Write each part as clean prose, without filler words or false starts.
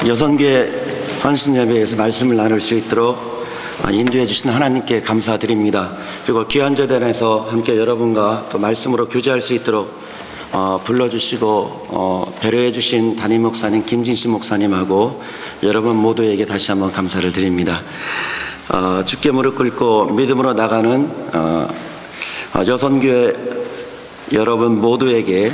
여선교회 헌신예배에서 말씀을 나눌 수 있도록 인도해 주신 하나님께 감사드립니다. 그리고 귀한제단에서 함께 여러분과 또 말씀으로 교제할 수 있도록 불러주시고 배려해 주신 담임 목사님 김진신 목사님하고 여러분 모두에게 다시 한번 감사를 드립니다. 주께 무릎 꿇고 믿음으로 나가는 여선교회 여러분 모두에게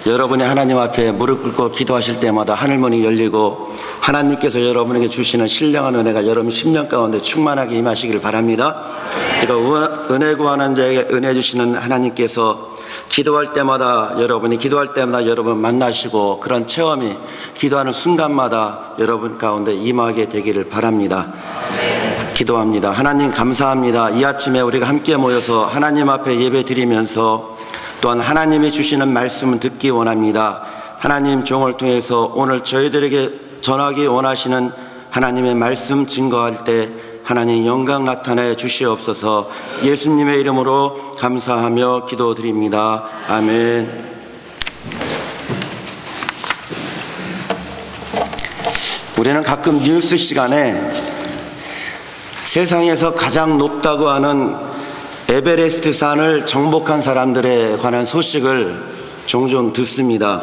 여러분이 하나님 앞에 무릎 꿇고 기도하실 때마다 하늘문이 열리고 하나님께서 여러분에게 주시는 신령한 은혜가 여러분 10년 가운데 충만하게 임하시길 바랍니다. 그러니까 은혜 구하는 자에게 은혜 주시는 하나님께서 기도할 때마다 여러분 만나시고 그런 체험이 기도하는 순간마다 여러분 가운데 임하게 되기를 바랍니다. 기도합니다. 하나님 감사합니다. 이 아침에 우리가 함께 모여서 하나님 앞에 예배 드리면서 또한 하나님이 주시는 말씀을 듣기 원합니다. 하나님 종을 통해서 오늘 저희들에게 전하기 원하시는 하나님의 말씀 증거할 때 하나님 영광 나타내 주시옵소서. 예수님의 이름으로 감사하며 기도드립니다. 아멘. 우리는 가끔 뉴스 시간에 세상에서 가장 높다고 하는 에베레스트 산을 정복한 사람들에 관한 소식을 종종 듣습니다.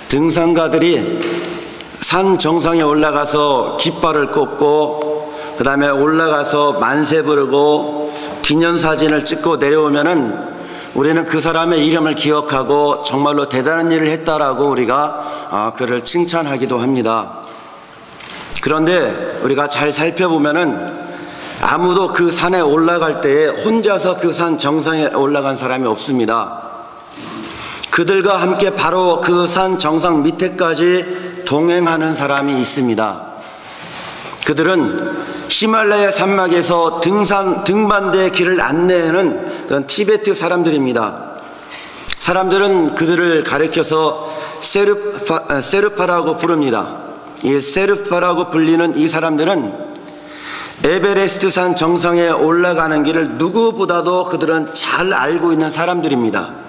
등산가들이 산 정상에 올라가서 깃발을 꽂고 그 다음에 올라가서 만세 부르고 기념사진을 찍고 내려오면은 우리는 그 사람의 이름을 기억하고 정말로 대단한 일을 했다라고 우리가 그를 칭찬하기도 합니다. 그런데 우리가 잘 살펴보면은 아무도 그 산에 올라갈 때에 혼자서 그 산 정상에 올라간 사람이 없습니다. 그들과 함께 바로 그 산 정상 밑에까지 동행하는 사람이 있습니다. 그들은 히말라야 산맥에서 등반대의 길을 안내하는 그런 티베트 사람들입니다. 사람들은 그들을 가리켜서 세르파라고 부릅니다. 이 세르파라고 불리는 이 사람들은 에베레스트 산 정상에 올라가는 길을 누구보다도 그들은 잘 알고 있는 사람들입니다.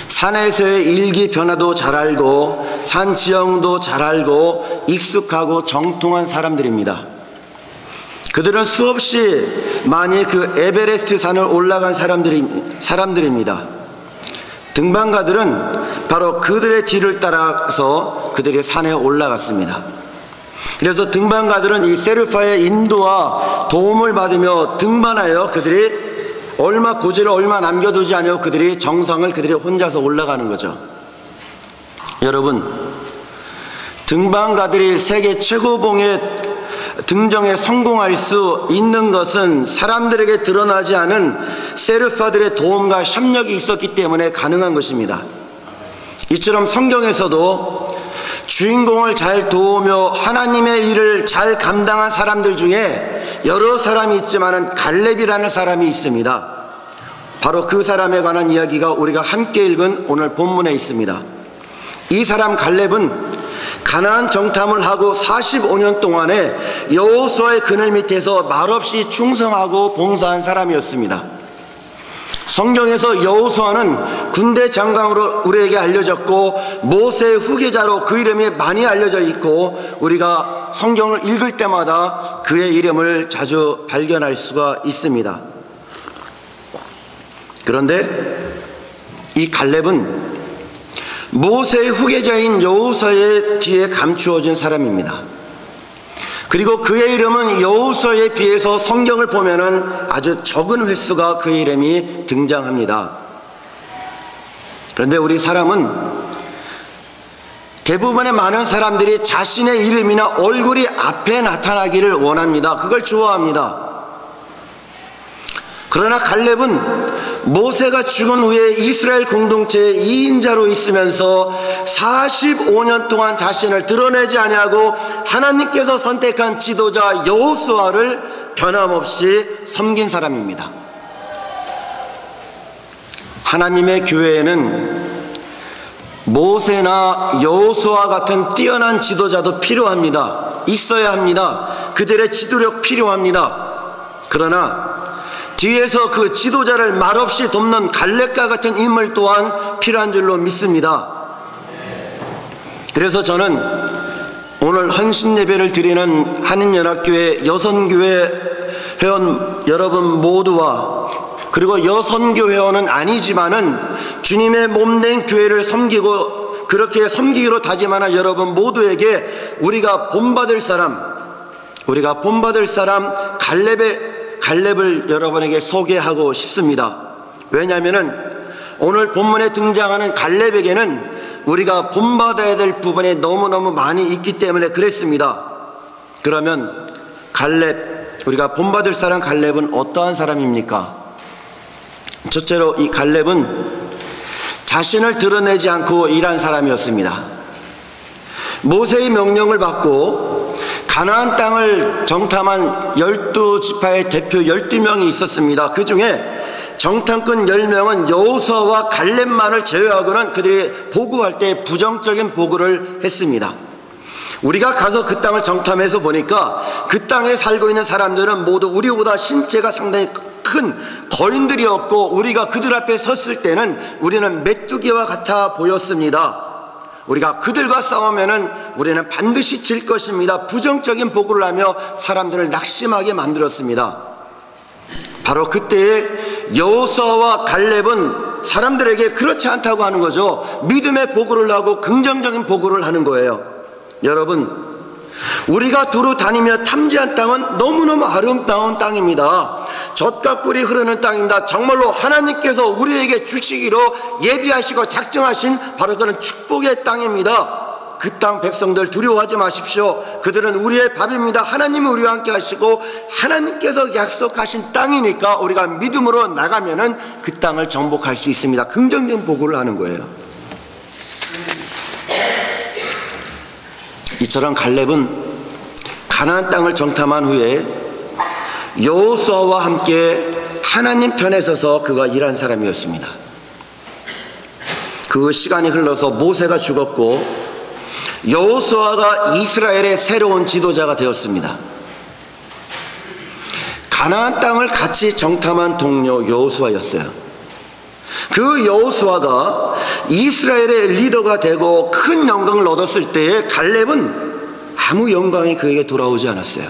산에서의 일기 변화도 잘 알고 산 지형도 잘 알고 익숙하고 정통한 사람들입니다. 그들은 수없이 많이 그 에베레스트 산을 올라간 사람들입니다. 등반가들은 바로 그들의 뒤를 따라서 그들이 산에 올라갔습니다. 그래서 등반가들은 이 세르파의 인도와 도움을 받으며 등반하여 그들이 고지를 얼마 남겨두지 않고 그들이 정상을 그들이 혼자서 올라가는 거죠. 여러분, 등반가들이 세계 최고봉의 등정에 성공할 수 있는 것은 사람들에게 드러나지 않은 세르파들의 도움과 협력이 있었기 때문에 가능한 것입니다. 이처럼 성경에서도 주인공을 잘 도우며 하나님의 일을 잘 감당한 사람들 중에 여러 사람이 있지만 갈렙이라는 사람이 있습니다. 바로 그 사람에 관한 이야기가 우리가 함께 읽은 오늘 본문에 있습니다. 이 사람 갈렙은 가나안 정탐을 하고 45년 동안에 여호수아의 그늘 밑에서 말없이 충성하고 봉사한 사람이었습니다. 성경에서 여호수아는 군대 장관으로 우리에게 알려졌고 모세의 후계자로 그 이름이 많이 알려져 있고 우리가 성경을 읽을 때마다 그의 이름을 자주 발견할 수가 있습니다. 그런데 이 갈렙은 모세의 후계자인 여호수아의 뒤에 감추어진 사람입니다. 그리고 그의 이름은 여호수아에 비해서 성경을 보면은 아주 적은 횟수가 그의 이름이 등장합니다. 그런데 우리 사람은 대부분의 많은 사람들이 자신의 이름이나 얼굴이 앞에 나타나기를 원합니다. 그걸 좋아합니다. 그러나 갈렙은 모세가 죽은 후에 이스라엘 공동체의 2인자로 있으면서 45년 동안 자신을 드러내지 아니하고 하나님께서 선택한 지도자 여호수아를 변함없이 섬긴 사람입니다. 하나님의 교회에는 모세나 여호수아 같은 뛰어난 지도자도 필요합니다. 있어야 합니다. 그들의 지도력 필요합니다. 그러나 뒤에서 그 지도자를 말없이 돕는 갈렙과 같은 인물 또한 필요한 줄로 믿습니다. 그래서 저는 오늘 헌신 예배를 드리는 한인연합교회 여선교회 회원 여러분 모두와, 그리고 여선교 회원은 아니지만은 주님의 몸된 교회를 섬기고 그렇게 섬기기로 다짐하는 여러분 모두에게 우리가 본받을 사람 갈렙을 여러분에게 소개하고 싶습니다. 왜냐하면은 오늘 본문에 등장하는 갈렙에게는 우리가 본받아야 될 부분이 너무너무 많이 있기 때문에 그랬습니다. 그러면 우리가 본받을 사람 갈렙은 어떠한 사람입니까? 첫째로 이 갈렙은 자신을 드러내지 않고 일한 사람이었습니다. 모세의 명령을 받고 가나안 땅을 정탐한 12지파의 대표 12명이 있었습니다. 그 중에 정탐꾼 10명은 여호수아와 갈렙만을 제외하고는 그들이 보고할 때 부정적인 보고를 했습니다. 우리가 가서 그 땅을 정탐해서 보니까 그 땅에 살고 있는 사람들은 모두 우리보다 신체가 상당히 큰 거인들이었고, 우리가 그들 앞에 섰을 때는 우리는 메뚜기와 같아 보였습니다. 우리가 그들과 싸우면은 우리는 반드시 질 것입니다. 부정적인 보고를 하며 사람들을 낙심하게 만들었습니다. 바로 그때에 여호수아와 갈렙은 사람들에게 그렇지 않다고 하는 거죠. 믿음의 보고를 하고 긍정적인 보고를 하는 거예요. 여러분, 우리가 두루 다니며 탐지한 땅은 너무너무 아름다운 땅입니다. 젖과 꿀이 흐르는 땅입니다. 정말로 하나님께서 우리에게 주시기로 예비하시고 작정하신 바로 그런 축복의 땅입니다. 그 땅 백성들 두려워하지 마십시오. 그들은 우리의 밥입니다. 하나님이 우리와 함께 하시고 하나님께서 약속하신 땅이니까 우리가 믿음으로 나가면은 그 땅을 정복할 수 있습니다. 긍정적인 보고를 하는 거예요. 이처럼 갈렙은 가나안 땅을 정탐한 후에 여호수아와 함께 하나님 편에 서서 그가 일한 사람이었습니다. 그 시간이 흘러서 모세가 죽었고 여호수아가 이스라엘의 새로운 지도자가 되었습니다. 가나안 땅을 같이 정탐한 동료 여호수아였어요. 그 여호수아가 이스라엘의 리더가 되고 큰 영광을 얻었을 때에 갈렙은 아무 영광이 그에게 돌아오지 않았어요.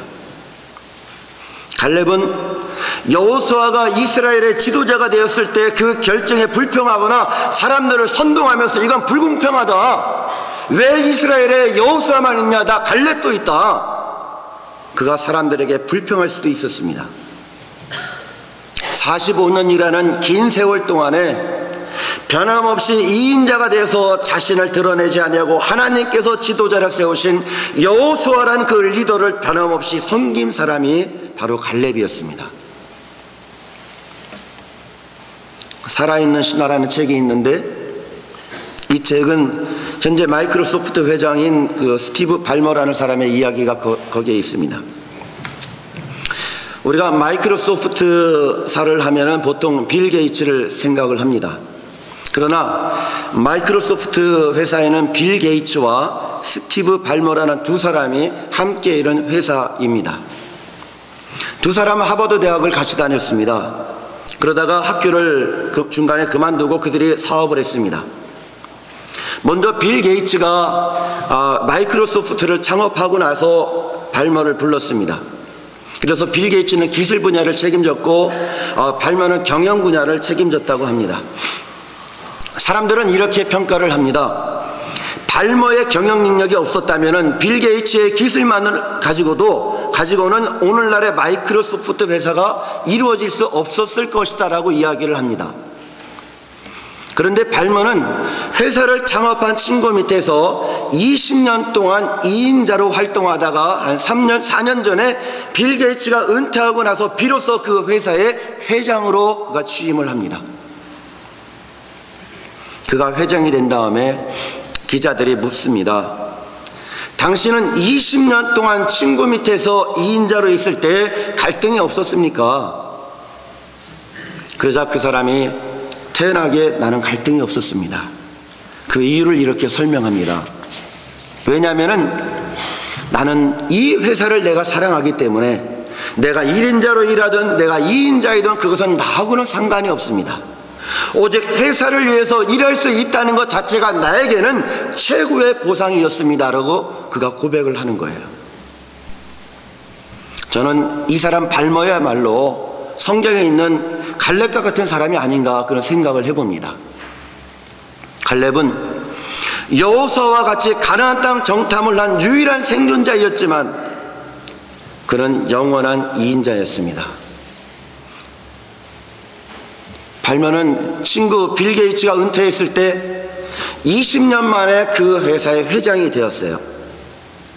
갈렙은 여호수아가 이스라엘의 지도자가 되었을 때 그 결정에 불평하거나 사람들을 선동하면서 이건 불공평하다, 왜 이스라엘에 여호수아만 있냐, 나 갈렙도 있다, 그가 사람들에게 불평할 수도 있었습니다. 45년이라는 긴 세월 동안에 변함없이 2인자가 되어서 자신을 드러내지 아니하고 하나님께서 지도자를 세우신 여호수아라는 그 리더를 변함없이 섬긴 사람이 바로 갈렙이었습니다. 살아있는 신화라는 책이 있는데, 이 책은 현재 마이크로소프트 회장인 그 스티브 발머라는 사람의 이야기가 거기에 있습니다. 우리가 마이크로소프트사를 하면은 보통 빌 게이츠를 생각을 합니다. 그러나 마이크로소프트 회사에는 빌 게이츠와 스티브 발머라는 두 사람이 함께 이룬 회사입니다. 두 사람은 하버드 대학을 같이 다녔습니다. 그러다가 학교를 중간에 그만두고 그들이 사업을 했습니다. 먼저 빌 게이츠가 마이크로소프트를 창업하고 나서 발머를 불렀습니다. 그래서 빌 게이츠는 기술 분야를 책임졌고 발머는 경영 분야를 책임졌다고 합니다. 사람들은 이렇게 평가를 합니다. 발머의 경영 능력이 없었다면 빌 게이츠의 기술만을 가지고는 오늘날의 마이크로소프트 회사가 이루어질 수 없었을 것이다 라고 이야기를 합니다. 그런데 발머는 회사를 창업한 친구 밑에서 20년 동안 2인자로 활동하다가 한 4년 전에 빌 게이츠가 은퇴하고 나서 비로소 그 회사의 회장으로 그가 취임을 합니다. 그가 회장이 된 다음에 기자들이 묻습니다. 당신은 20년 동안 친구 밑에서 2인자로 있을 때 갈등이 없었습니까? 그러자 그 사람이 태연하게 나는 갈등이 없었습니다. 그 이유를 이렇게 설명합니다. 왜냐하면은 나는 이 회사를 내가 사랑하기 때문에 내가 1인자로 일하든 내가 2인자이든 그것은 나하고는 상관이 없습니다. 오직 회사를 위해서 일할 수 있다는 것 자체가 나에게는 최고의 보상이었습니다라고 그가 고백을 하는 거예요. 저는 이 사람 발모야말로 성경에 있는 갈렙과 같은 사람이 아닌가 그런 생각을 해봅니다. 갈렙은 여호수아와 같이 가나안 땅 정탐을 한 유일한 생존자였지만 그는 영원한 이인자였습니다. 발모는 친구 빌 게이츠가 은퇴했을 때 20년 만에 그 회사의 회장이 되었어요.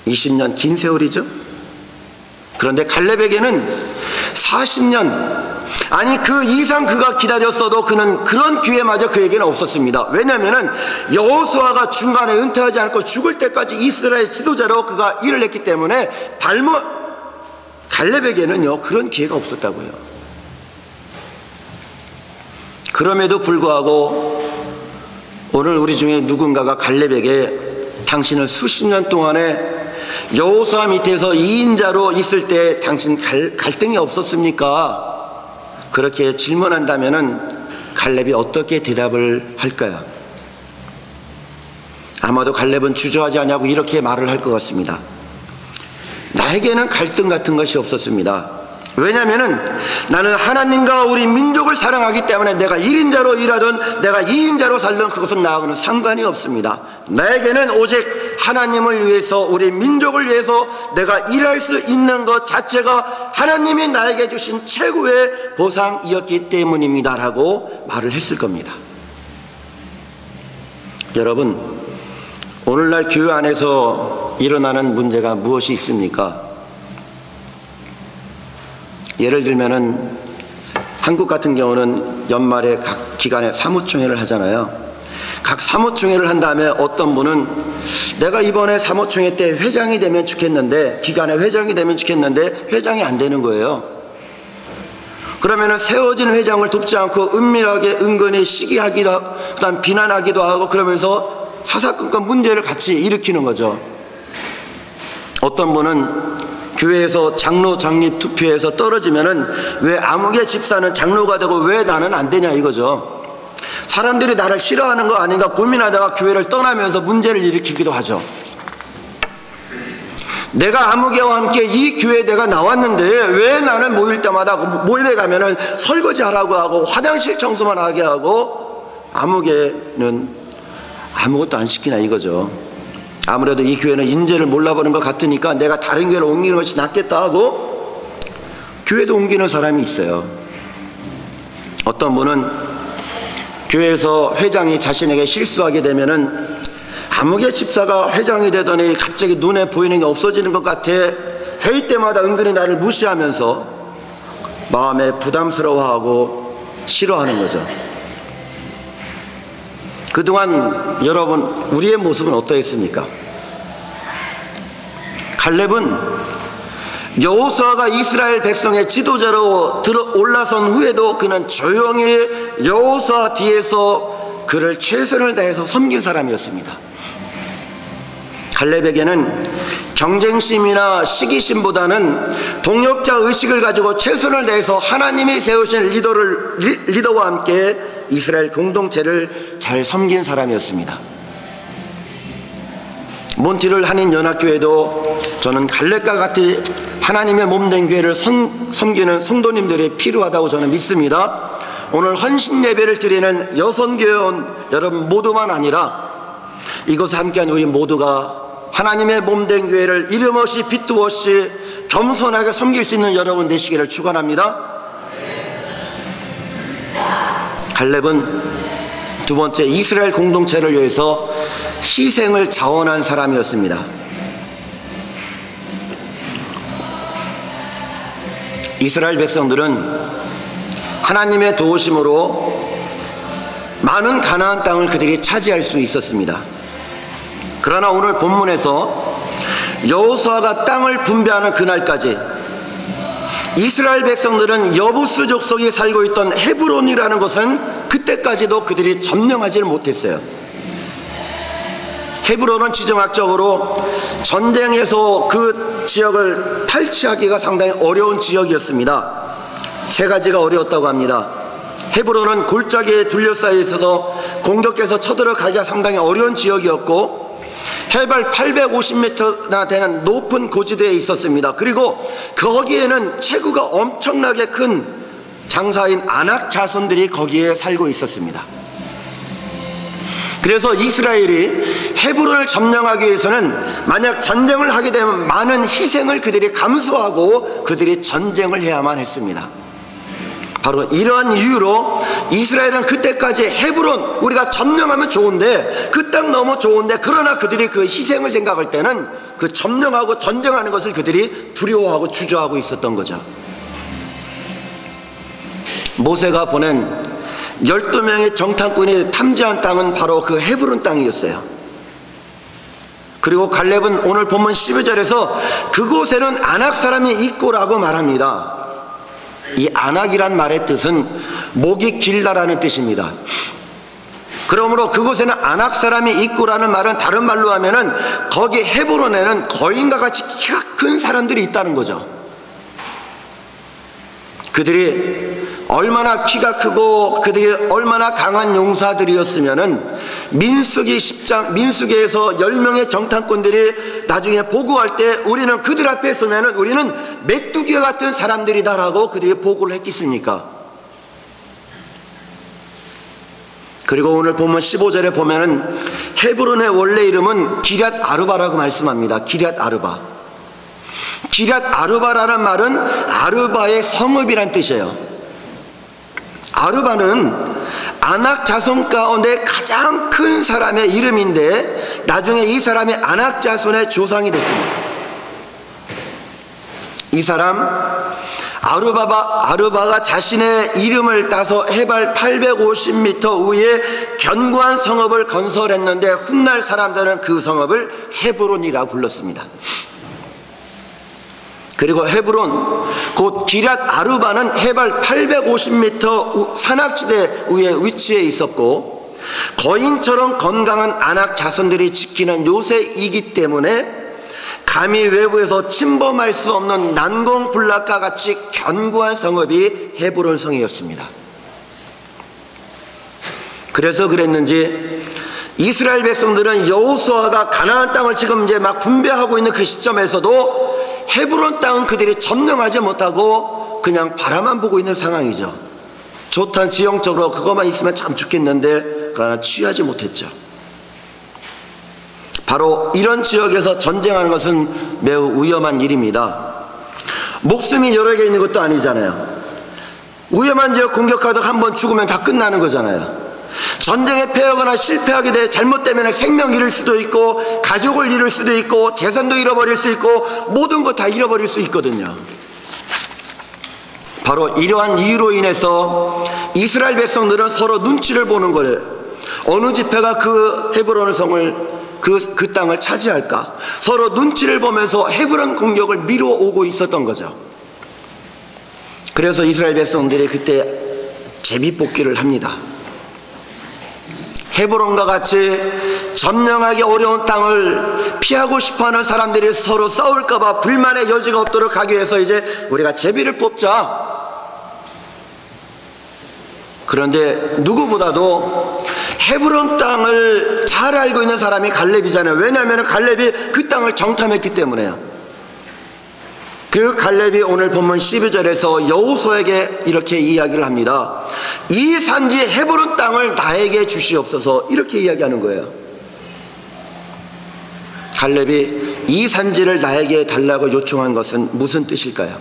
20년 긴 세월이죠. 그런데 갈렙에게는 40년, 아니 그 이상 그가 기다렸어도 그는 그런 기회마저 그에게는 없었습니다. 왜냐하면 여호수아가 중간에 은퇴하지 않고 죽을 때까지 이스라엘 지도자로 그가 일을 했기 때문에 갈렙에게는요 그런 기회가 없었다고요. 그럼에도 불구하고 오늘 우리 중에 누군가가 갈렙에게 당신은 수십 년 동안에 여호수아 밑에서 2인자로 있을 때 당신 갈등이 없었습니까? 그렇게 질문한다면 갈렙이 어떻게 대답을 할까요? 아마도 갈렙은 주저하지 않냐고 이렇게 말을 할 것 같습니다. 나에게는 갈등 같은 것이 없었습니다. 왜냐하면 나는 하나님과 우리 민족을 사랑하기 때문에 내가 1인자로 일하든 내가 2인자로 살든 그것은 나하고는 상관이 없습니다. 나에게는 오직 하나님을 위해서 우리 민족을 위해서 내가 일할 수 있는 것 자체가 하나님이 나에게 주신 최고의 보상이었기 때문입니다 라고 말을 했을 겁니다. 여러분, 오늘날 교회 안에서 일어나는 문제가 무엇이 있습니까? 예를 들면은 한국 같은 경우는 연말에 각 기관에 사무총회를 하잖아요. 각 사무총회를 한 다음에 어떤 분은 내가 이번에 사무총회 때 회장이 되면 좋겠는데, 기관의 회장이 되면 좋겠는데 회장이 안 되는 거예요. 그러면은 세워진 회장을 돕지 않고 은밀하게 은근히 시기하기도 하고 그다음 비난하기도 하고 그러면서 사사건건 문제를 같이 일으키는 거죠. 어떤 분은 교회에서 장로 장립 투표에서 떨어지면은 왜 아무개 집사는 장로가 되고 왜 나는 안 되냐 이거죠. 사람들이 나를 싫어하는 거 아닌가 고민하다가 교회를 떠나면서 문제를 일으키기도 하죠. 내가 아무개와 함께 이 교회에 내가 나왔는데 왜 나는 모일 때마다 모임에 가면은 설거지 하라고 하고 화장실 청소만 하게 하고 아무개는 아무것도 안 시키나 이거죠. 아무래도 이 교회는 인재를 몰라보는 것 같으니까 내가 다른 교회로 옮기는 것이 낫겠다 하고 교회도 옮기는 사람이 있어요. 어떤 분은 교회에서 회장이 자신에게 실수하게 되면은 아무개 집사가 회장이 되더니 갑자기 눈에 보이는 게 없어지는 것 같아 회의 때마다 은근히 나를 무시하면서 마음에 부담스러워하고 싫어하는 거죠. 그동안 여러분 우리의 모습은 어떠했습니까? 갈렙은 여호수아가 이스라엘 백성의 지도자로 올라선 후에도 그는 조용히 여호수아 뒤에서 그를 최선을 다해서 섬긴 사람이었습니다. 갈렙에게는 경쟁심이나 시기심보다는 동역자 의식을 가지고 최선을 다해서 하나님이 세우신 리더와 함께 이스라엘 공동체를 잘 섬긴 사람이었습니다. 몬티를 한인연합교회도 저는 갈렙과 같이 하나님의 몸된 교회를 섬기는 성도님들이 필요하다고 저는 믿습니다. 오늘 헌신 예배를 드리는 여선교회원 여러분 모두만 아니라 이곳에 함께한 우리 모두가 하나님의 몸된 교회를 이름 없이 빚도 없이 겸손하게 섬길 수 있는 여러분 되시기를 축원합니다. 갈렙은 두 번째 이스라엘 공동체를 위해서 희생을 자원한 사람이었습니다. 이스라엘 백성들은 하나님의 도우심으로 많은 가나안 땅을 그들이 차지할 수 있었습니다. 그러나 오늘 본문에서 여호수아가 땅을 분배하는 그날까지 이스라엘 백성들은 여부스 족속이 살고 있던 헤브론이라는 것은 그때까지도 그들이 점령하지를 못했어요. 헤브론은 지정학적으로 전쟁에서 그 지역을 탈취하기가 상당히 어려운 지역이었습니다. 세 가지가 어려웠다고 합니다. 헤브론은 골짜기에 둘러싸여 있어서 공격해서 쳐들어가기가 상당히 어려운 지역이었고 해발 850m나 되는 높은 고지대에 있었습니다. 그리고 거기에는 체구가 엄청나게 큰 장사인 아낙 자손들이 거기에 살고 있었습니다. 그래서 이스라엘이 헤브론을 점령하기 위해서는 만약 전쟁을 하게 되면 많은 희생을 그들이 감수하고 그들이 전쟁을 해야만 했습니다. 바로 이러한 이유로 이스라엘은 그때까지 헤브론 우리가 점령하면 좋은데 그 땅 너무 좋은데 그러나 그들이 그 희생을 생각할 때는 그 점령하고 전쟁하는 것을 그들이 두려워하고 주저하고 있었던 거죠. 모세가 보낸 12명의 정탐꾼이 탐지한 땅은 바로 그 헤브론 땅이었어요. 그리고 갈렙은 오늘 본문 12절에서 그곳에는 아낙 사람이 있고라고 말합니다. 이 아낙이란 말의 뜻은 목이 길다라는 뜻입니다. 그러므로 그곳에는 아낙 사람이 있고라는 말은 다른 말로 하면은 거기 헤브론에는 거인과 같이 키가 큰 사람들이 있다는 거죠. 그들이 얼마나 키가 크고 그들이 얼마나 강한 용사들이었으면은 민수기 10장 민수기에서 10명의 정탐꾼들이 나중에 보고할 때 우리는 그들 앞에 서면은 우리는 메뚜기와 같은 사람들이다라고 그들이 보고를 했겠습니까? 그리고 오늘 보면 15절에 보면은 헤브론의 원래 이름은 기럇 아르바라고 말씀합니다. 기럇 아르바. 기럇 아르바라는 말은 아르바의 성읍이란 뜻이에요. 아르바는 아낙 자손 가운데 가장 큰 사람의 이름인데 나중에 이 사람이 아낙 자손의 조상이 됐습니다. 이 사람 아르바가 자신의 이름을 따서 해발 850m 위에 견고한 성읍을 건설했는데 훗날 사람들은 그 성읍을 헤브론이라 불렀습니다. 그리고 헤브론 곧 기럇 아르바는 해발 850m 산악지대 위에 위치해 있었고 거인처럼 건강한 아낙 자손들이 지키는 요새이기 때문에 감히 외부에서 침범할 수 없는 난공불락과 같이 견고한 성읍이 헤브론 성이었습니다. 그래서 그랬는지 이스라엘 백성들은 여호수아가 가나안 땅을 지금 이제 막 분배하고 있는 그 시점에서도 헤브론 땅은 그들이 점령하지 못하고 그냥 바라만 보고 있는 상황이죠. 좋다는 지형적으로 그것만 있으면 참 좋겠는데 그러나 취하지 못했죠. 바로 이런 지역에서 전쟁하는 것은 매우 위험한 일입니다. 목숨이 여러 개 있는 것도 아니잖아요. 위험한 지역 공격하다 한번 죽으면 다 끝나는 거잖아요. 전쟁에 패하거나 실패하게 돼 잘못되면 생명 잃을 수도 있고 가족을 잃을 수도 있고 재산도 잃어버릴 수 있고 모든 것 다 잃어버릴 수 있거든요. 바로 이러한 이유로 인해서 이스라엘 백성들은 서로 눈치를 보는 거예요. 어느 지파가 그 헤브론 성을 그 땅을 차지할까 서로 눈치를 보면서 헤브론 공격을 미뤄오고 있었던 거죠. 그래서 이스라엘 백성들이 그때 제비뽑기를 합니다. 헤브론과 같이 점령하기 어려운 땅을 피하고 싶어하는 사람들이 서로 싸울까봐 불만의 여지가 없도록 하기 위해서 이제 우리가 제비를 뽑자. 그런데 누구보다도 헤브론 땅을 잘 알고 있는 사람이 갈렙이잖아요. 왜냐하면 갈렙이 그 땅을 정탐했기 때문에요. 그 갈렙이 오늘 본문 12절에서 여호수아에게 이렇게 이야기를 합니다. 이 산지 헤브론 땅을 나에게 주시옵소서 이렇게 이야기하는 거예요. 갈렙이 이 산지를 나에게 달라고 요청한 것은 무슨 뜻일까요?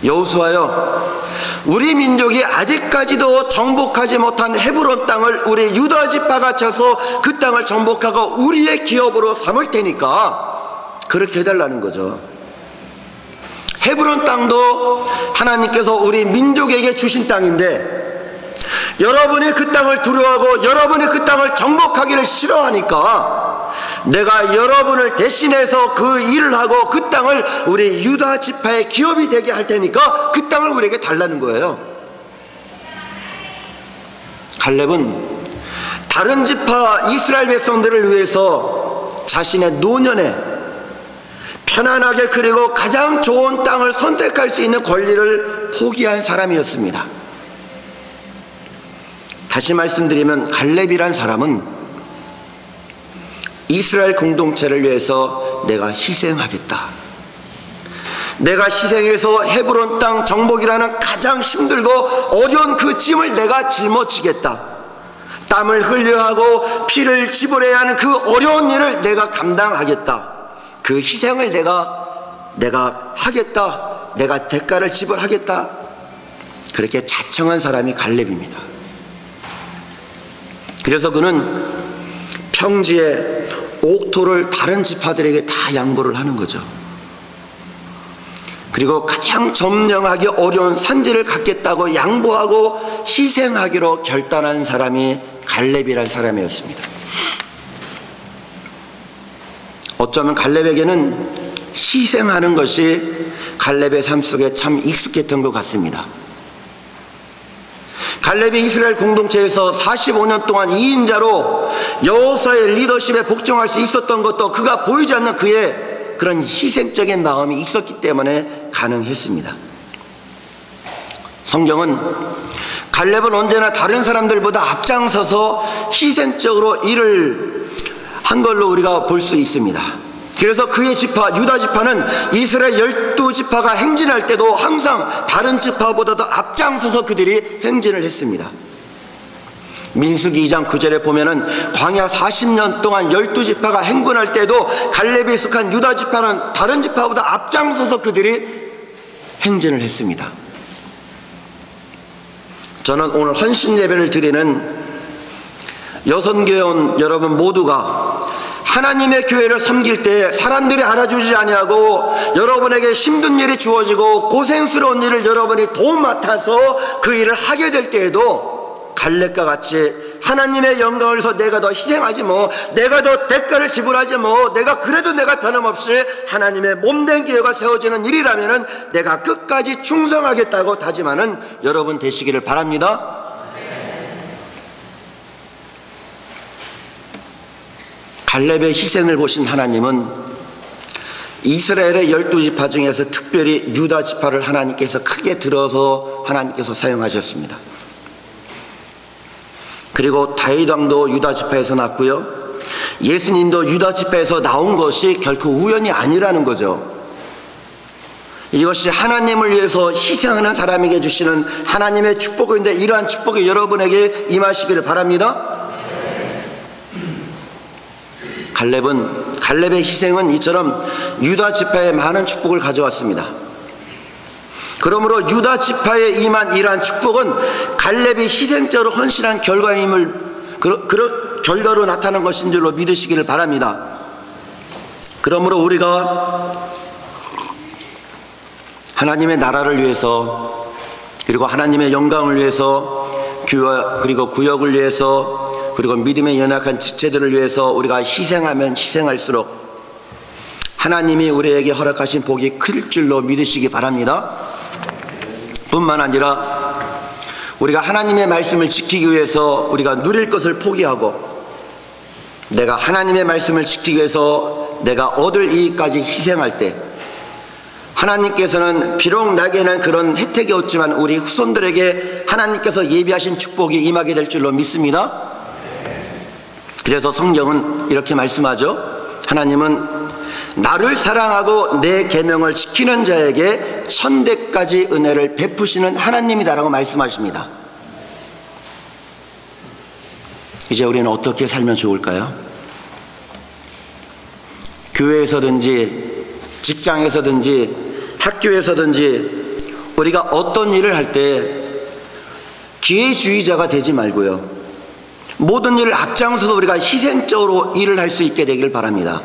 여호수아여, 우리 민족이 아직까지도 정복하지 못한 헤브론 땅을 우리 유다 지파가 쳐서 그 땅을 정복하고 우리의 기업으로 삼을 테니까 그렇게 해달라는 거죠. 헤브론 땅도 하나님께서 우리 민족에게 주신 땅인데 여러분이 그 땅을 두려워하고 여러분이 그 땅을 정복하기를 싫어하니까 내가 여러분을 대신해서 그 일을 하고 그 땅을 우리 유다 지파의 기업이 되게 할 테니까 그 땅을 우리에게 달라는 거예요. 갈렙은 다른 지파 이스라엘 백성들을 위해서 자신의 노년에 편안하게 그리고 가장 좋은 땅을 선택할 수 있는 권리를 포기한 사람이었습니다. 다시 말씀드리면 갈렙이란 사람은 이스라엘 공동체를 위해서 내가 희생하겠다, 내가 희생해서 헤브론 땅 정복이라는 가장 힘들고 어려운 그 짐을 내가 짊어지겠다, 땀을 흘려하고 피를 지불해야 하는 그 어려운 일을 내가 감당하겠다, 그 희생을 내가 하겠다, 내가 대가를 지불하겠다, 그렇게 자청한 사람이 갈렙입니다. 그래서 그는 평지에 옥토를 다른 지파들에게 다 양보를 하는 거죠. 그리고 가장 점령하기 어려운 산지를 갖겠다고 양보하고 희생하기로 결단한 사람이 갈렙이라는 사람이었습니다. 어쩌면 갈렙에게는 희생하는 것이 갈렙의 삶 속에 참 익숙했던 것 같습니다. 갈렙이 이스라엘 공동체에서 45년 동안 2인자로 여호수아의 리더십에 복종할 수 있었던 것도 그가 보이지 않는 그의 그런 희생적인 마음이 있었기 때문에 가능했습니다. 성경은 갈렙은 언제나 다른 사람들보다 앞장서서 희생적으로 일을 한 걸로 우리가 볼 수 있습니다. 그래서 그의 지파 유다 지파는 이스라엘 12지파가 행진할 때도 항상 다른 지파보다도 앞장서서 그들이 행진을 했습니다. 민수기 2장 9절에 보면은 광야 40년 동안 12지파가 행군할 때도 갈렙에 속한 유다 지파는 다른 지파보다 앞장서서 그들이 행진을 했습니다. 저는 오늘 헌신 예배를 드리는 여선교회원 여러분 모두가 하나님의 교회를 섬길 때 사람들이 알아주지 아니하고 여러분에게 힘든 일이 주어지고 고생스러운 일을 여러분이 도움 맡아서 그 일을 하게 될 때에도 갈렙과 같이 하나님의 영광을 위해서 내가 더 희생하지 뭐, 내가 더 대가를 지불하지 뭐, 내가 그래도 내가 변함없이 하나님의 몸된 교회가 세워지는 일이라면은 내가 끝까지 충성하겠다고 다짐하는 여러분 되시기를 바랍니다. 갈렙의 희생을 보신 하나님은 이스라엘의 12지파 중에서 특별히 유다 지파를 하나님께서 크게 들어서 하나님께서 사용하셨습니다. 그리고 다윗 왕도 유다 지파에서 났고요, 예수님도 유다 지파에서 나온 것이 결코 우연이 아니라는 거죠. 이것이 하나님을 위해서 희생하는 사람에게 주시는 하나님의 축복인데 이러한 축복이 여러분에게 임하시기를 바랍니다. 갈렙의 희생은 이처럼 유다 지파에 많은 축복을 가져왔습니다. 그러므로 유다 지파에 임한 이러한 축복은 갈렙이 희생적으로 헌신한 결과임을 결과로 나타난 것인 줄로 믿으시기를 바랍니다. 그러므로 우리가 하나님의 나라를 위해서, 그리고 하나님의 영광을 위해서, 그리고 구역을 위해서, 그리고 믿음의 연약한 지체들을 위해서 우리가 희생하면 희생할수록 하나님이 우리에게 허락하신 복이 클 줄로 믿으시기 바랍니다. 뿐만 아니라 우리가 하나님의 말씀을 지키기 위해서 우리가 누릴 것을 포기하고 내가 하나님의 말씀을 지키기 위해서 내가 얻을 이익까지 희생할 때 하나님께서는 비록 나에게는 그런 혜택이 없지만 우리 후손들에게 하나님께서 예비하신 축복이 임하게 될 줄로 믿습니다. 그래서 성경은 이렇게 말씀하죠. 하나님은 나를 사랑하고 내 계명을 지키는 자에게 천대까지 은혜를 베푸시는 하나님이다라고 말씀하십니다. 이제 우리는 어떻게 살면 좋을까요? 교회에서든지 직장에서든지 학교에서든지 우리가 어떤 일을 할 때 기회주의자가 되지 말고요, 모든 일을 앞장서서 우리가 희생적으로 일을 할 수 있게 되길 바랍니다.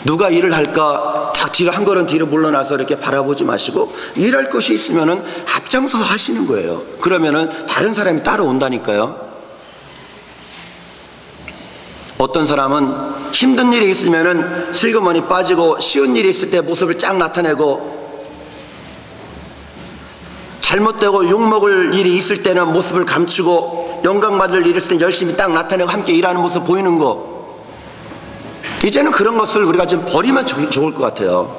누가 일을 할까 다 뒤로 한 걸음 뒤로 물러나서 이렇게 바라보지 마시고 일할 것이 있으면은 앞장서서 하시는 거예요. 그러면은 다른 사람이 따라온다니까요. 어떤 사람은 힘든 일이 있으면은 슬그머니 빠지고 쉬운 일이 있을 때 모습을 쫙 나타내고 잘못되고 욕먹을 일이 있을 때는 모습을 감추고 영광받을 일이 있을 때 열심히 딱 나타내고 함께 일하는 모습 보이는 거, 이제는 그런 것을 우리가 좀 버리면 좋을 것 같아요.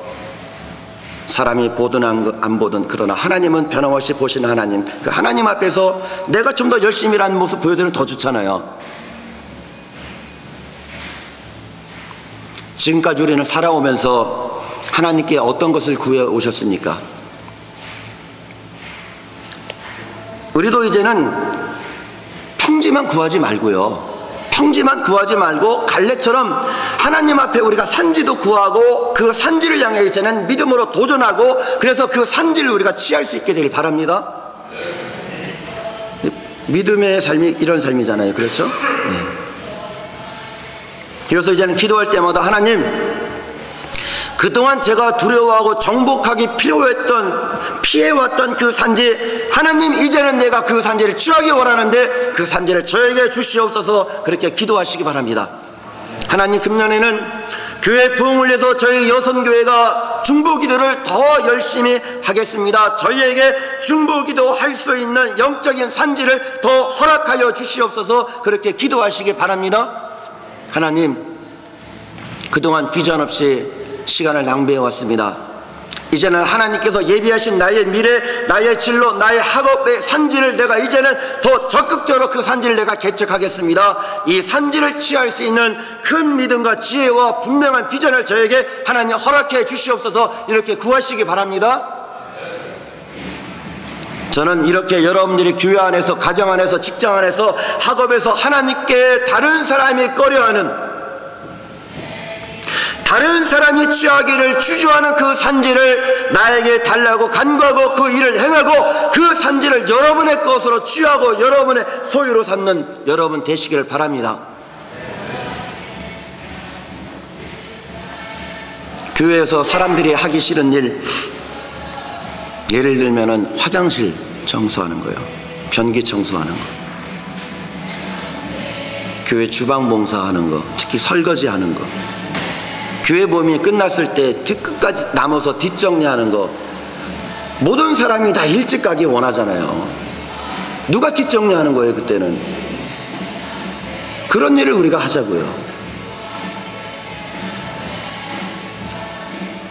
사람이 보든 안 보든, 그러나 하나님은 변함없이 보시는 하나님, 그 하나님 앞에서 내가 좀 더 열심히 일하는 모습 보여드리면 더 좋잖아요. 지금까지 우리는 살아오면서 하나님께 어떤 것을 구해 오셨습니까? 우리도 이제는 평지만 구하지 말고요, 평지만 구하지 말고 갈렙처럼 하나님 앞에 우리가 산지도 구하고 그 산지를 향해 이제는 믿음으로 도전하고, 그래서 그 산지를 우리가 취할 수 있게 되길 바랍니다. 믿음의 삶이 이런 삶이잖아요. 그렇죠? 네. 그래서 이제는 기도할 때마다 하나님, 그동안 제가 두려워하고 정복하기 피해왔던 그 산지, 하나님 이제는 내가 그 산지를 취하기 원하는데 그 산지를 저에게 주시옵소서, 그렇게 기도하시기 바랍니다. 하나님, 금년에는 교회 부흥을 위해서 저희 여선교회가 중보기도를 더 열심히 하겠습니다. 저희에게 중보기도 할 수 있는 영적인 산지를 더 허락하여 주시옵소서, 그렇게 기도하시기 바랍니다. 하나님, 그동안 비전 없이 시간을 낭비해 왔습니다. 이제는 하나님께서 예비하신 나의 미래, 나의 진로, 나의 학업의 산지를 내가 이제는 더 적극적으로 그 산지를 내가 개척하겠습니다. 이 산지를 취할 수 있는 큰 믿음과 지혜와 분명한 비전을 저에게 하나님 허락해 주시옵소서, 이렇게 구하시기 바랍니다. 저는 이렇게 여러분들이 교회 안에서, 가정 안에서, 직장 안에서, 학업에서 하나님께 다른 사람이 꺼려하는, 다른 사람이 취하기를 주저하는 그 산지를 나에게 달라고 간구하고 그 일을 행하고 그 산지를 여러분의 것으로 취하고 여러분의 소유로 삼는 여러분 되시기를 바랍니다. 교회에서 사람들이 하기 싫은 일, 예를 들면은 화장실 청소하는 거예요, 변기 청소하는 거, 교회 주방 봉사하는 거, 특히 설거지하는 거, 교회 모임이 끝났을 때 끝까지 남아서 뒷정리하는 거, 모든 사람이 다 일찍 가기 원하잖아요. 누가 뒷정리하는 거예요? 그때는 그런 일을 우리가 하자고요.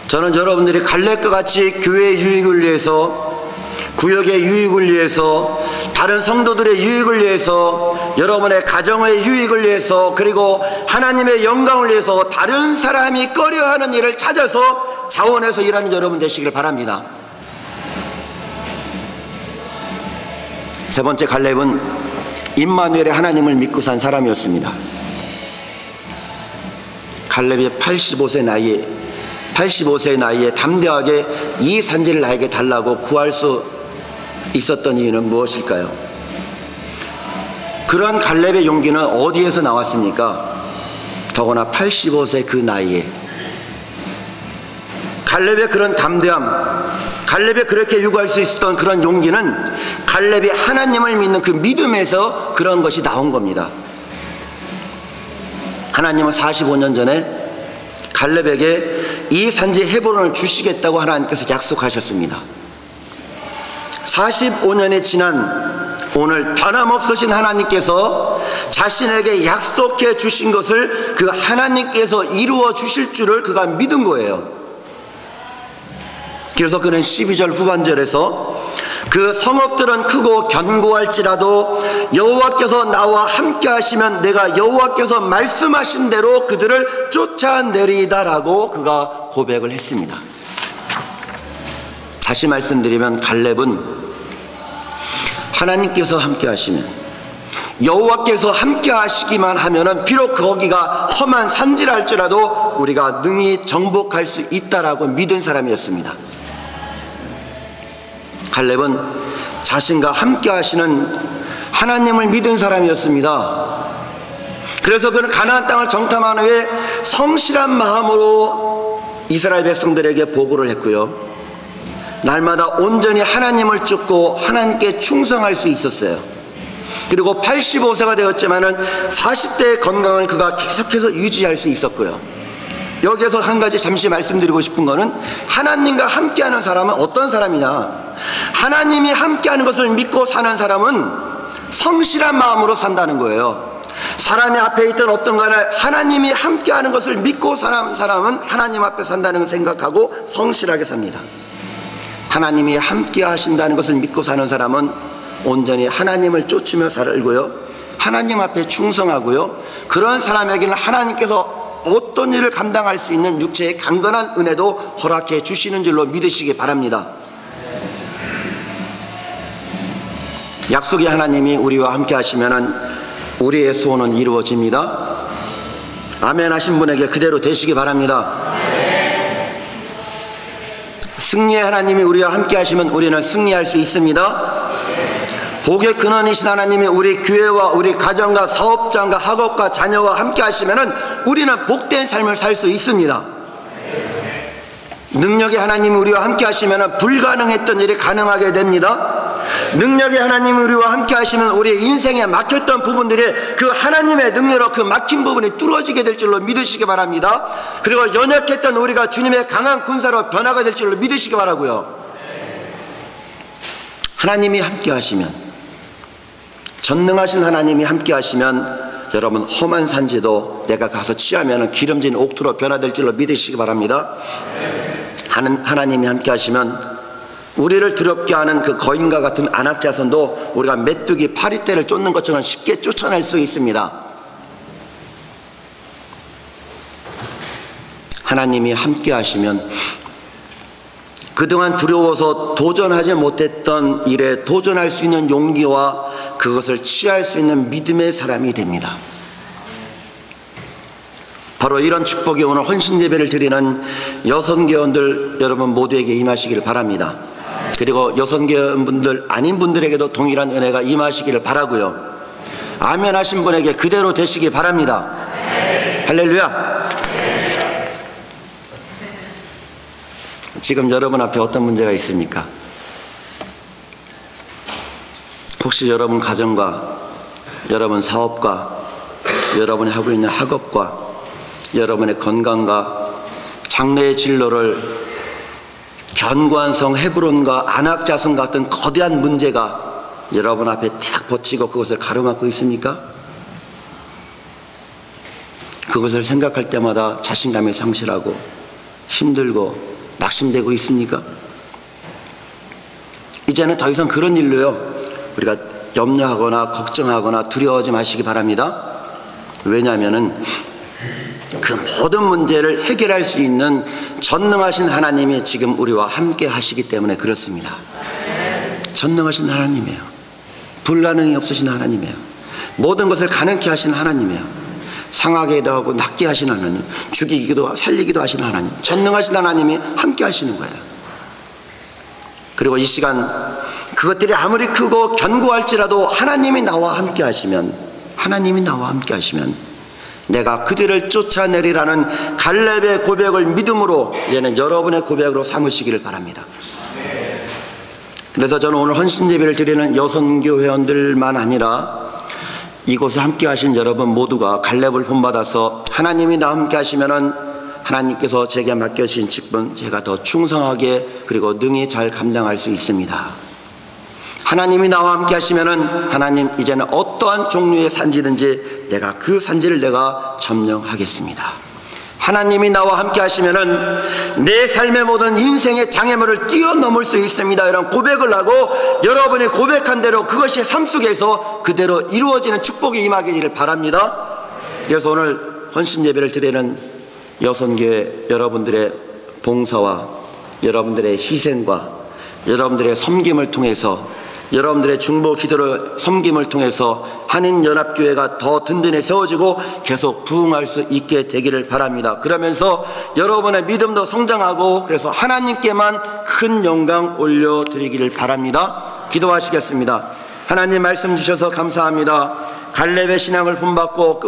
저는 여러분들이 갈렙과 같이 교회의 유익을 위해서, 구역의 유익을 위해서, 다른 성도들의 유익을 위해서, 여러분의 가정의 유익을 위해서, 그리고 하나님의 영광을 위해서 다른 사람이 꺼려하는 일을 찾아서 자원해서 일하는 여러분 되시길 바랍니다. 세 번째, 갈렙은 임마누엘의 하나님을 믿고 산 사람이었습니다. 갈렙이 85세의 나이에 담대하게 이 산지를 나에게 달라고 구할 수 있었던 이유는 무엇일까요? 그러한 갈렙의 용기는 어디에서 나왔습니까? 더구나 85세 그 나이에 갈렙의 그런 담대함, 갈렙이 그렇게 요구할 수 있었던 그런 용기는 갈렙이 하나님을 믿는 그 믿음에서 그런 것이 나온 겁니다. 하나님은 45년 전에 갈렙에게 이 산지 헤브론을 주시겠다고 하나님께서 약속하셨습니다. 45년이 지난 오늘 변함없으신 하나님께서 자신에게 약속해 주신 것을 그 하나님께서 이루어 주실 줄을 그가 믿은 거예요. 그래서 그는 12절 후반절에서 그 성읍들은 크고 견고할지라도 여호와께서 나와 함께 하시면 내가 여호와께서 말씀하신 대로 그들을 쫓아내리다라고 그가 고백을 했습니다. 다시 말씀드리면 갈렙은 하나님께서 함께 하시면, 여호와께서 함께 하시기만 하면은 비록 거기가 험한 산지라 할지라도 우리가 능히 정복할 수 있다라고 믿은 사람이었습니다. 갈렙은 자신과 함께 하시는 하나님을 믿은 사람이었습니다. 그래서 그는 가나안 땅을 정탐한 후에 성실한 마음으로 이스라엘 백성들에게 보고를 했고요, 날마다 온전히 하나님을 쫓고 하나님께 충성할 수 있었어요. 그리고 85세가 되었지만은 40대의 건강을 그가 계속해서 유지할 수 있었고요. 여기에서 한 가지 잠시 말씀드리고 싶은 거는, 하나님과 함께하는 사람은 어떤 사람이냐, 하나님이 함께하는 것을 믿고 사는 사람은 성실한 마음으로 산다는 거예요. 사람이 앞에 있든 없든 간에 하나님이 함께하는 것을 믿고 사는 사람은 하나님 앞에 산다는 걸 생각하고 성실하게 삽니다. 하나님이 함께 하신다는 것을 믿고 사는 사람은 온전히 하나님을 쫓으며 살고요, 하나님 앞에 충성하고요, 그런 사람에게는 하나님께서 어떤 일을 감당할 수 있는 육체의 강건한 은혜도 허락해 주시는 줄로 믿으시기 바랍니다. 약속의 하나님이 우리와 함께 하시면 우리의 소원은 이루어집니다. 아멘 하신 분에게 그대로 되시기 바랍니다. 승리의 하나님이 우리와 함께 하시면 우리는 승리할 수 있습니다. 복의 근원이신 하나님이 우리 교회와 우리 가정과 사업장과 학업과 자녀와 함께 하시면 우리는 복된 삶을 살 수 있습니다. 능력의 하나님이 우리와 함께 하시면 불가능했던 일이 가능하게 됩니다. 능력의 하나님이 우리와 함께 하시면 우리 인생에 막혔던 부분들이 그 하나님의 능력으로 그 막힌 부분이 뚫어지게 될 줄로 믿으시기 바랍니다. 그리고 연약했던 우리가 주님의 강한 군사로 변화가 될 줄로 믿으시기 바라고요. 하나님이 함께 하시면, 전능하신 하나님이 함께 하시면 여러분 험한 산지도 내가 가서 취하면 기름진 옥토로 변화될 줄로 믿으시기 바랍니다. 하나님이 함께 하시면 우리를 두렵게 하는 그 거인과 같은 안악자손도 우리가 메뚜기 파리떼를 쫓는 것처럼 쉽게 쫓아낼 수 있습니다. 하나님이 함께 하시면 그동안 두려워서 도전하지 못했던 일에 도전할 수 있는 용기와 그것을 취할 수 있는 믿음의 사람이 됩니다. 바로 이런 축복이 오늘 헌신예배를 드리는 여성계원들 여러분 모두에게 임하시기를 바랍니다. 그리고 여성계원분들 아닌 분들에게도 동일한 은혜가 임하시기를 바라고요. 아멘 하신 분에게 그대로 되시기 바랍니다. 할렐루야. 지금 여러분 앞에 어떤 문제가 있습니까? 혹시 여러분 가정과 여러분 사업과 여러분이 하고 있는 학업과 여러분의 건강과 장래의 진로를 견고한 성 헤브론과 안악자손 같은 거대한 문제가 여러분 앞에 딱 버티고 그것을 가로막고 있습니까? 그것을 생각할 때마다 자신감이 상실하고 힘들고 낙심되고 있습니까? 이제는 더 이상 그런 일로요 우리가 염려하거나 걱정하거나 두려워하지 마시기 바랍니다. 왜냐하면은 그 모든 문제를 해결할 수 있는 전능하신 하나님이 지금 우리와 함께 하시기 때문에 그렇습니다. 전능하신 하나님이에요. 불가능이 없으신 하나님이에요. 모든 것을 가능케 하신 하나님이에요. 상하게도 하고 낫게 하신 하나님, 죽이기도 살리기도 하신 하나님, 전능하신 하나님이 함께 하시는 거예요. 그리고 이 시간 그것들이 아무리 크고 견고할지라도 하나님이 나와 함께 하시면, 하나님이 나와 함께 하시면 내가 그들을 쫓아내리라는 갈렙의 고백을 믿음으로 이제는 여러분의 고백으로 삼으시기를 바랍니다. 그래서 저는 오늘 헌신예배를 드리는 여성교 회원들만 아니라 이곳에 함께 하신 여러분 모두가 갈렙을 본받아서 하나님이 나와 함께 하시면은 하나님께서 제게 맡겨주신 직분 제가 더 충성하게 그리고 능히 잘 감당할 수 있습니다. 하나님이 나와 함께 하시면은 하나님 이제는 어떠한 종류의 산지든지 내가 그 산지를 내가 점령하겠습니다. 하나님이 나와 함께 하시면은 내 삶의 모든 인생의 장애물을 뛰어넘을 수 있습니다. 이런 고백을 하고 여러분이 고백한 대로 그것이 삶 속에서 그대로 이루어지는 축복이 임하기를 바랍니다. 그래서 오늘 헌신 예배를 드리는 여성교회 여러분들의 봉사와 여러분들의 희생과 여러분들의 섬김을 통해서 여러분들의 중보 기도를 섬김을 통해서 한인연합교회가 더 든든히 세워지고 계속 부흥할 수 있게 되기를 바랍니다. 그러면서 여러분의 믿음도 성장하고 그래서 하나님께만 큰 영광 올려드리기를 바랍니다. 기도하시겠습니다. 하나님 말씀 주셔서 감사합니다. 갈렙의 신앙을 본받고